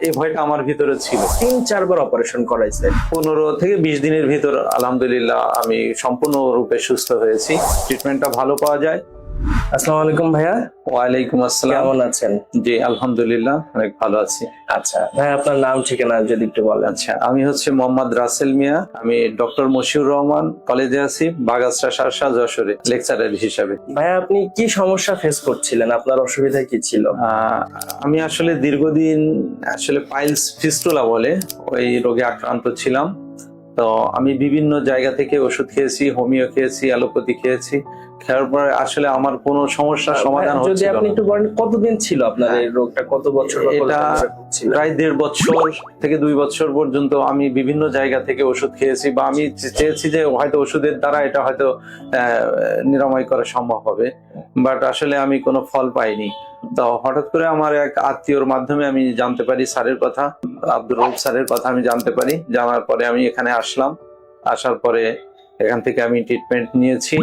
এই ভয়টা আমার ভিতরে ছিল। 3-4 বার অপারেশন করাইছেন। 15 থেকে 20 দিনের ভিতর আলহামদুলিল্লাহ আমি সম্পূর্ণরূপে সুস্থ হয়েছি। ট্রিটমেন্টটা ভালো পাওয়া যায়। আসসালামু আলাইকুম ভাইয়া। ওয়ালাইকুম আসসালাম। কেমন আছেন? জি আলহামদুলিল্লাহ অনেক ভালো আছি। আচ্ছা ভাইয়া, আপনার নাম ঠিকানা যদি একটু বলেন। আচ্ছা, আমি হচ্ছে মোহাম্মদ রাসেল মিয়া। আমি ডক্টর মশিউর রহমান কলেজে আছি, বাগাসরা শার্শা যশোরে লেকচারার হিসাবে। ভাইয়া, আপনি কি সমস্যা ফেস করছিলেন? আপনার অসুবিধা কি ছিল? আমি আসলে দীর্ঘদিন পাইলস ফিস্টুলা বলে ওই রোগে আক্রান্ত ছিলাম। তো আমি বিভিন্ন জায়গা থেকে ওষুধ খেয়েছি, হোমিও খেয়েছি, অ্যালোপ্যাথি খেয়েছি। খাওয়ার পরে আসলে আমার কোনো সমস্যার সমাধান যদি হচ্ছিল আপনি না। একটু বলেন কতদিন ছিল আপনার এই রোগটা, কত বছর এটা প্রায় 1.5 বছর থেকে 2 বছর পর্যন্ত আমি বিভিন্ন জায়গা থেকে ওষুধ খেয়েছি, বা আমি চেয়েছি যে হয়তো ওষুধের দ্বারা এটা হয়তো নিরাময় করা সম্ভব হবে, বাট আসলে আমি কোনো ফল পাইনি। তো হঠাৎ করে আমার এক আত্মীয়র মাধ্যমে আমি জানতে পারি স্যারের কথা, আব্দুর রউফ স্যারের কথা আমি জানতে পারি। জানার পরে আমি এখানে আসলাম। আসার পরে এখান থেকে আমি ট্রিটমেন্ট নিয়েছি।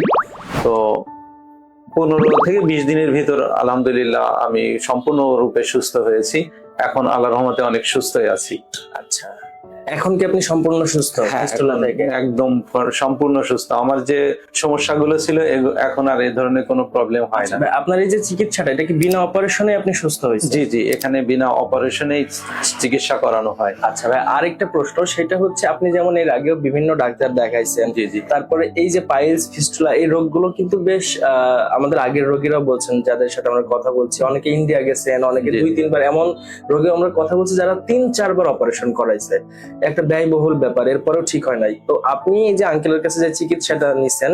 তো 15 থেকে 20 দিনের ভিতর আলহামদুলিল্লাহ আমি সম্পূর্ণরূপে সুস্থ হয়েছি। এখন আল্লাহর রহমতে অনেক সুস্থই আছি। আচ্ছা, এখন কি আপনি সম্পূর্ণ সুস্থ? হ্যাঁ, ফিস্টুলা থেকে একদম সম্পূর্ণ সুস্থ। আমার যে সমস্যাগুলো ছিল এখন আর এই ধরনের কোনো প্রবলেম হয় না। ভাই, আপনার এই যে চিকিৎসাটা, এটা কি বিনা অপারেশনে আপনি সুস্থ হয়েছেন? জি জি, এখানে বিনা অপারেশনেই চিকিৎসা করানো হয়। আচ্ছা ভাই, আরেকটা প্রশ্ন, সেটা হচ্ছে আপনি যেমন এর আগেও বিভিন্ন ডাক্তার দেখাইছেন, জি জি, তারপরে এই যে পাইলস ফিস্টুলা এই রোগগুলো কিন্তু বেশ আমাদের আগের রোগীরাও বলছেন, যাদের সাথে আমরা কথা বলছি, অনেকে ইন্ডিয়া গেছেন, অনেকে 2-3 বার, এমন রোগী আমরা কথা বলছি যারা 3-4 বার অপারেশন করাইছে। একটা ব্যয়বহুল ব্যাপার, এরপরেও ঠিক হয় নাই। তো আপনি এই যে আঙ্কেলের কাছে যে চিকিৎসাটা নিছেন,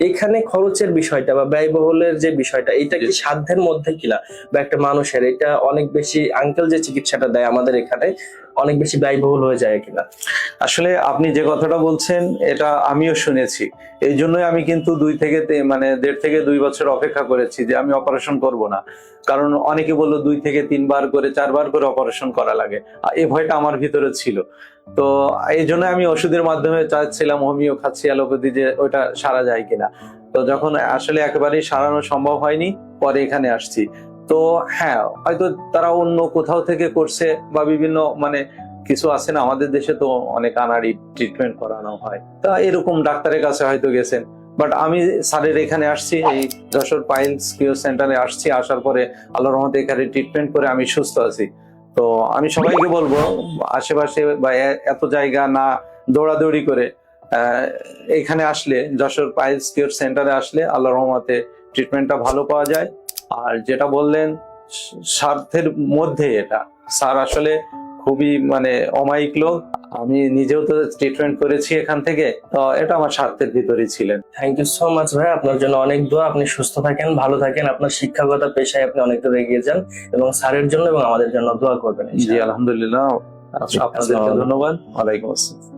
এখানে খরচের বিষয়টা বা ব্যয়বহুলের যে বিষয়টা, এটা কি সাধ্যের মধ্যে কিনা, বা একটা মানুষের এটা অনেক বেশি, আঙ্কেল যে চিকিৎসাটা দেয় আমাদের এখানে অনেক বেশি ব্যয়বহুল হয়ে যায় কিনা? আসলে আপনি যে কথাটা বলছেন এটা আমিও শুনেছি। এই জন্যই আমি কিন্তু 1.5 থেকে 2 বছর অপেক্ষা করেছি যে আমি অপারেশন করব না। কারণ অনেকে বললো 2 থেকে 3 বার করে 4 বার করে অপারেশন করা লাগে। এই ভয়টা আমার ভিতরে ছিল। তো এই জন্য আমি ওষুধের মাধ্যমে চাচ্ছিলাম, হোমিও খাচ্ছি, অ্যালোপ্যাথি, যে ওইটা সারা যায় কিনা। তো যখন আসলে একেবারেই সারানো সম্ভব হয়নি, পরে এখানে আসছি। তো হ্যাঁ, হয়তো তারা অন্য কোথাও থেকে করছে, বা বিভিন্ন কিছু আছে না, আমাদের দেশে তো অনেক আনাড়ি ট্রিটমেন্ট করানো হয়, তা এরকম ডাক্তারের কাছে হয়তো গেছেন। বাট আমি স্যারের এখানে আসছি, এই যশোর পাইলস কিওর সেন্টারে আসছি। আসার পরে আল্লাহর রহমতে এখানে ট্রিটমেন্ট করে আমি সুস্থ আছি। তো আমি সবাইকে বলবো আশেপাশে বা এত জায়গা না দৌড়াদৌড়ি করে এখানে আসলে, যশোর পাইলস কিওর সেন্টারে আসলে আল্লাহর রহমতে ট্রিটমেন্টটা ভালো পাওয়া যায়। আর যেটা বললেন স্বার্থের মধ্যে, এটা স্যার আসলে খুবই অমায়িক লোক। আমি নিজেও তো ট্রিটমেন্ট করেছি এখান থেকে, তো এটা আমার স্বার্থের ভিতরেই ছিলেন। থ্যাংক ইউ সো মাচ ভাই, আপনার জন্য অনেক দোয়া। আপনি সুস্থ থাকেন, ভালো থাকেন, আপনার শিক্ষকতা পেশায় আপনি অনেক দূর এগিয়ে যান, এবং স্যারের জন্য এবং আমাদের জন্য দোয়া করবেন। জি আলহামদুলিল্লাহ, আপনাদেরকে ধন্যবাদ। ওয়ালাইকুম আসসালাম।